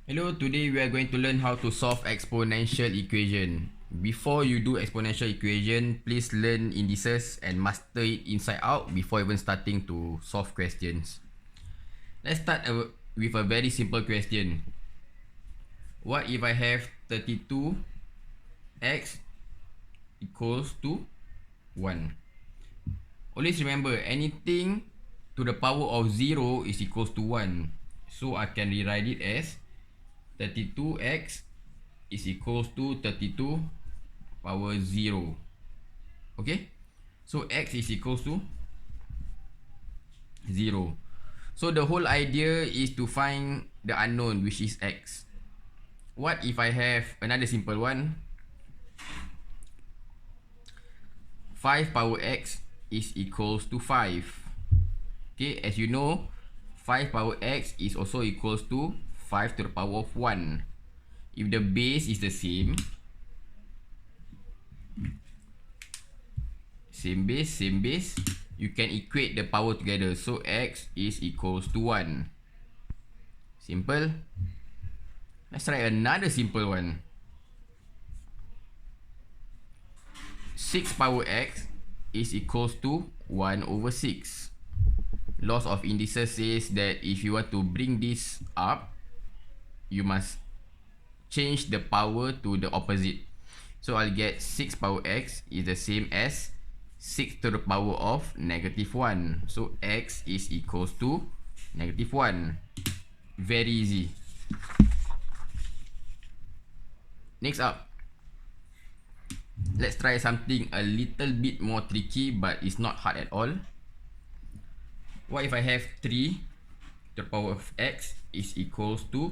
Hello, today we are going to learn how to solve exponential equation. Before you do exponential equation, please learn indices and master it inside out before even starting to solve questions. Let's start with a very simple question. What if I have 32x equals to 1? Always remember, anything to the power of 0 is equals to 1. So I can rewrite it as 32x is equals to 32 power 0. Okay, so x is equals to 0. So the whole idea is to find the unknown, which is x. What if I have another simple one? 5 power x is equals to 5. Okay, as you know, 5 power x is also equals to 5 to the power of 1. If the base is the same base, you can equate the power together. So x is equals to 1. Simple. Let's try another simple one. 6 power x is equals to 1 over 6. Laws of indices says that if you want to bring this up, you must change the power to the opposite. So I'll get 6 power x is the same as 6 to the power of negative 1. So x is equals to negative 1. Very easy. Next up, let's try something a little bit more tricky, but it's not hard at all. What if I have 3 to the power of x is equals to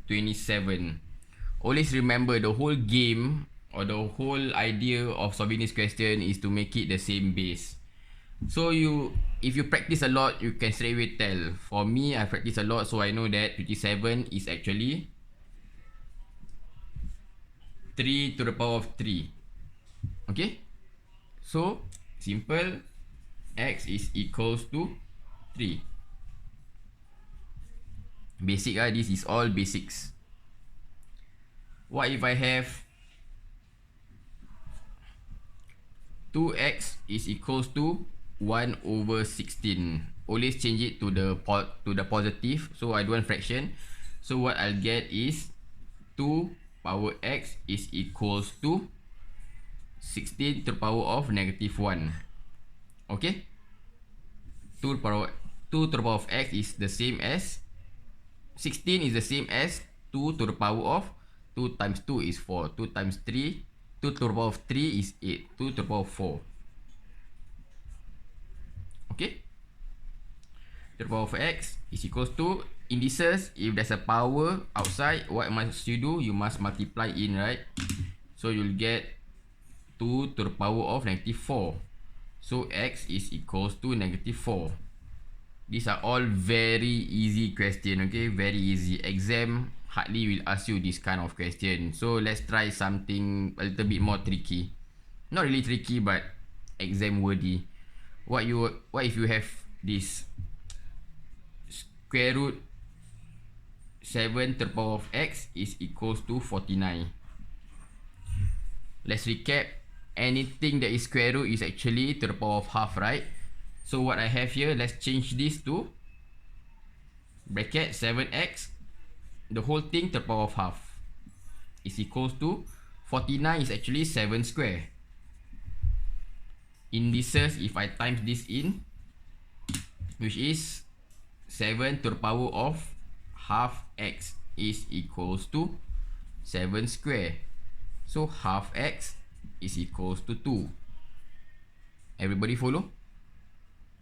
27? Always remember, the whole game or the whole idea of solving this question is to make it the same base. So if you practice a lot, you can straight away tell. For me, I practice a lot, so I know that 27 is actually 3 to the power of 3. Okay, so simple, x is equals to 3. Basic, this is all basics. What if I have 2x is equals to 1 over 16? Always change it to the positive, so I do one fraction. So what I'll get is 2 power x is equals to 16 to the power of negative 1. Okay, 2 to the power of x is the same as 16 is the same as 2 to the power of 2 times 2 is 4. 2 times 3, 2 to the power of 3 is 8. 2 to the power of 4. Okay, to the power of x is equals to indices. If there's a power outside, what must you do? You must multiply in, right? So you'll get 2 to the power of negative 4. So x is equals to negative 4. These are all very easy question, okay? Very easy. Exam hardly will ask you this kind of question. So let's try something a little bit more tricky. Not really tricky, but exam worthy. What if you have this square root 7 to the power of x is equals to 49. Let's recap. Anything that is square root is actually to the power of half, right? So what I have here, let's change this to bracket 7x, the whole thing to the power of half is equals to 49 is actually 7 square. Indices, if I times this in, which is 7 to the power of half x is equals to 7 square. So half x is equals to 2. Everybody follow?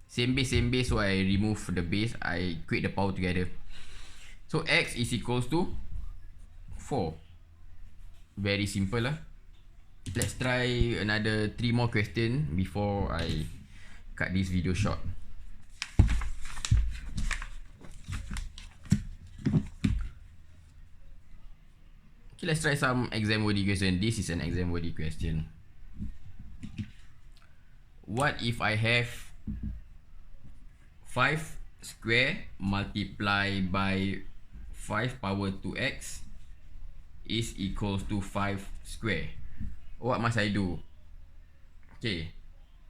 Same base, so I remove the base, I equate the power together. So x is equals to 4. Very simple lah. Let's try another 3 more question before I cut this video short. Okay, let's try some exam worthy question. This is an exam worthy question. What if I have 5 square multiply by 5 power 2x is equals to 5 square. What must I do? Okay,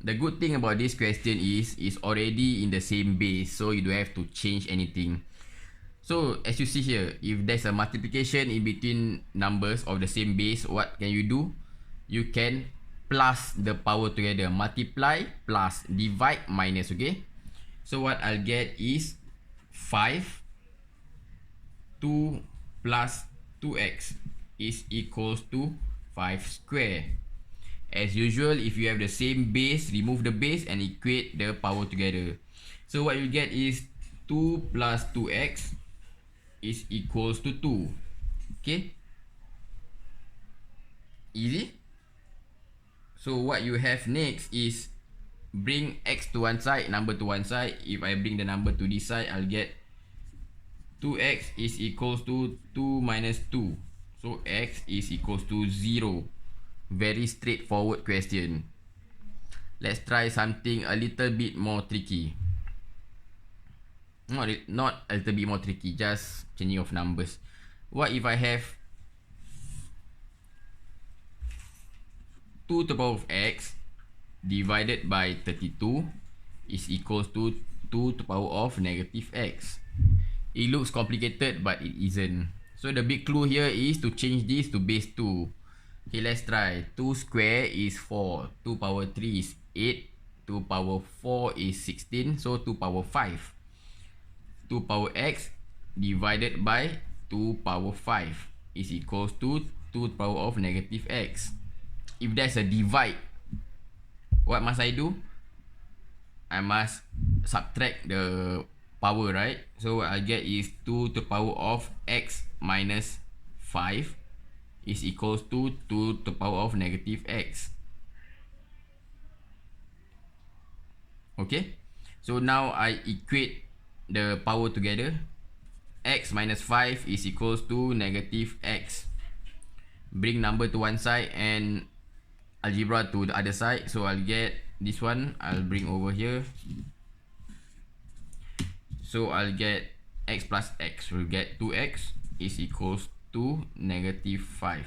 the good thing about this question is it's already in the same base, so you don't have to change anything. So as you see here, if there's a multiplication in between numbers of the same base, what can you do? You can plus the power together. Multiply plus divide minus, okay? So what I'll get is 5 2 plus 2x is equals to 5 square. As usual, if you have the same base, remove the base and equate the power together. So what you get is 2 plus 2x is equals to 2. Okay? Easy? So what you have next is bring x to one side, number to one side. If I bring the number to this side, I'll get 2x is equals to 2 minus 2. So x is equals to 0. Very straightforward question. Let's try something a little bit more tricky. Not a little bit more tricky, just changing of numbers. What if I have 2 to the power of x divided by 32 is equals to 2 to the power of negative x. It looks complicated, but it isn't. So the big clue here is to change this to base 2. Okay, let's try. 2 square is 4. 2 power 3 is 8. 2 power 4 is 16. So 2 power 5. 2 power x divided by 2 power 5 is equals to 2 to the power of negative x. If there's a divide, what must I do? I must subtract the power, right? So what I get is 2 to the power of x minus 5 is equals to 2 to the power of negative x. Okay, so now I equate the power together. X minus 5 is equals to negative x. Bring number to one side and algebra to the other side. So I'll get this one, I'll bring over here. So I'll get x plus x. We'll get 2x is equals to negative 5.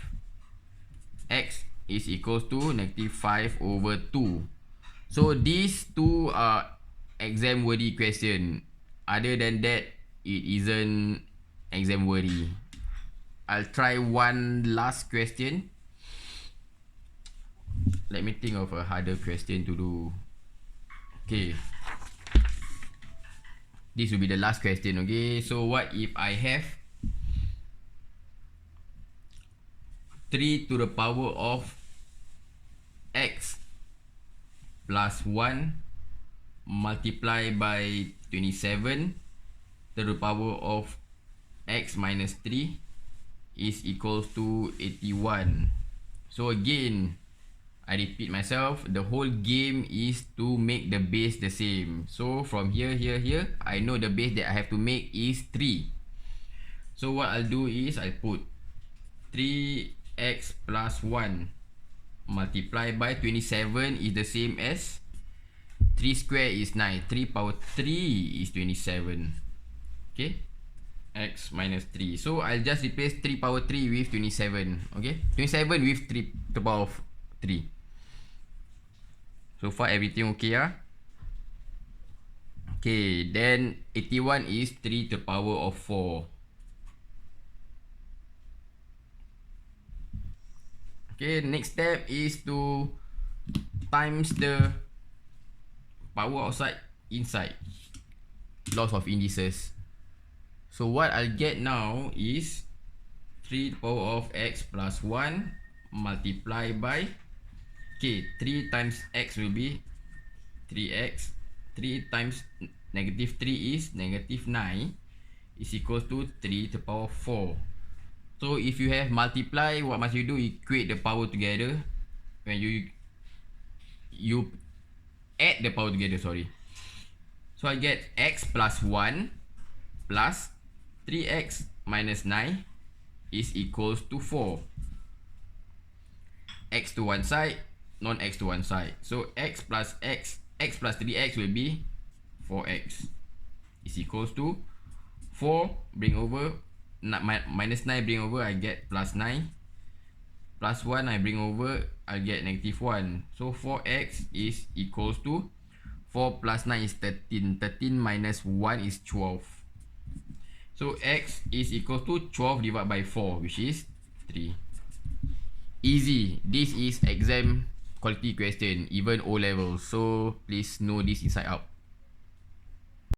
X is equals to negative 5 over 2. So these two are exam worthy question. Other than that, it isn't exam worthy. I'll try one last question. Let me think of a harder question to do. Okay, this will be the last question. Okay, so what if I have 3 to the power of x plus 1 multiply by 27 to the power of x minus 3 is equals to 81. So again, I repeat myself, the whole game is to make the base the same. So from here, I know the base that I have to make is 3. So what I'll do is I put 3x plus 1 multiply by 27 is the same as 3 square is 9. 3 power 3 is 27. Okay, x minus 3. So I'll just replace 3 power 3 with 27. Okay, 27 with 3 to the power of 3. So far everything okay, ah? Okay, then 81 is 3 to the power of 4. Okay, next step is to times the power outside inside. Loss of indices. So what I'll get now is 3 to the power of x plus 1 multiply by, okay, 3 times x will be 3x. 3 times negative 3 is negative 9 is equals to 3 to the power of 4. So if you have multiply, what must you do? Equate the power together. When you add the power together, sorry. So I get x plus 1 plus 3x minus 9 is equals to 4. X to one side, non-x to one side. So x plus 3x will be 4x is equals to 4, bring over minus 9 bring over, I get plus 9. Plus 1 I bring over, I get negative 1. So 4x is equals to 4 plus 9 is 13. 13 minus 1 is 12. So x is equal to 12 divided by 4, which is 3. Easy. This is exam quality question, even O level. So please know this inside out.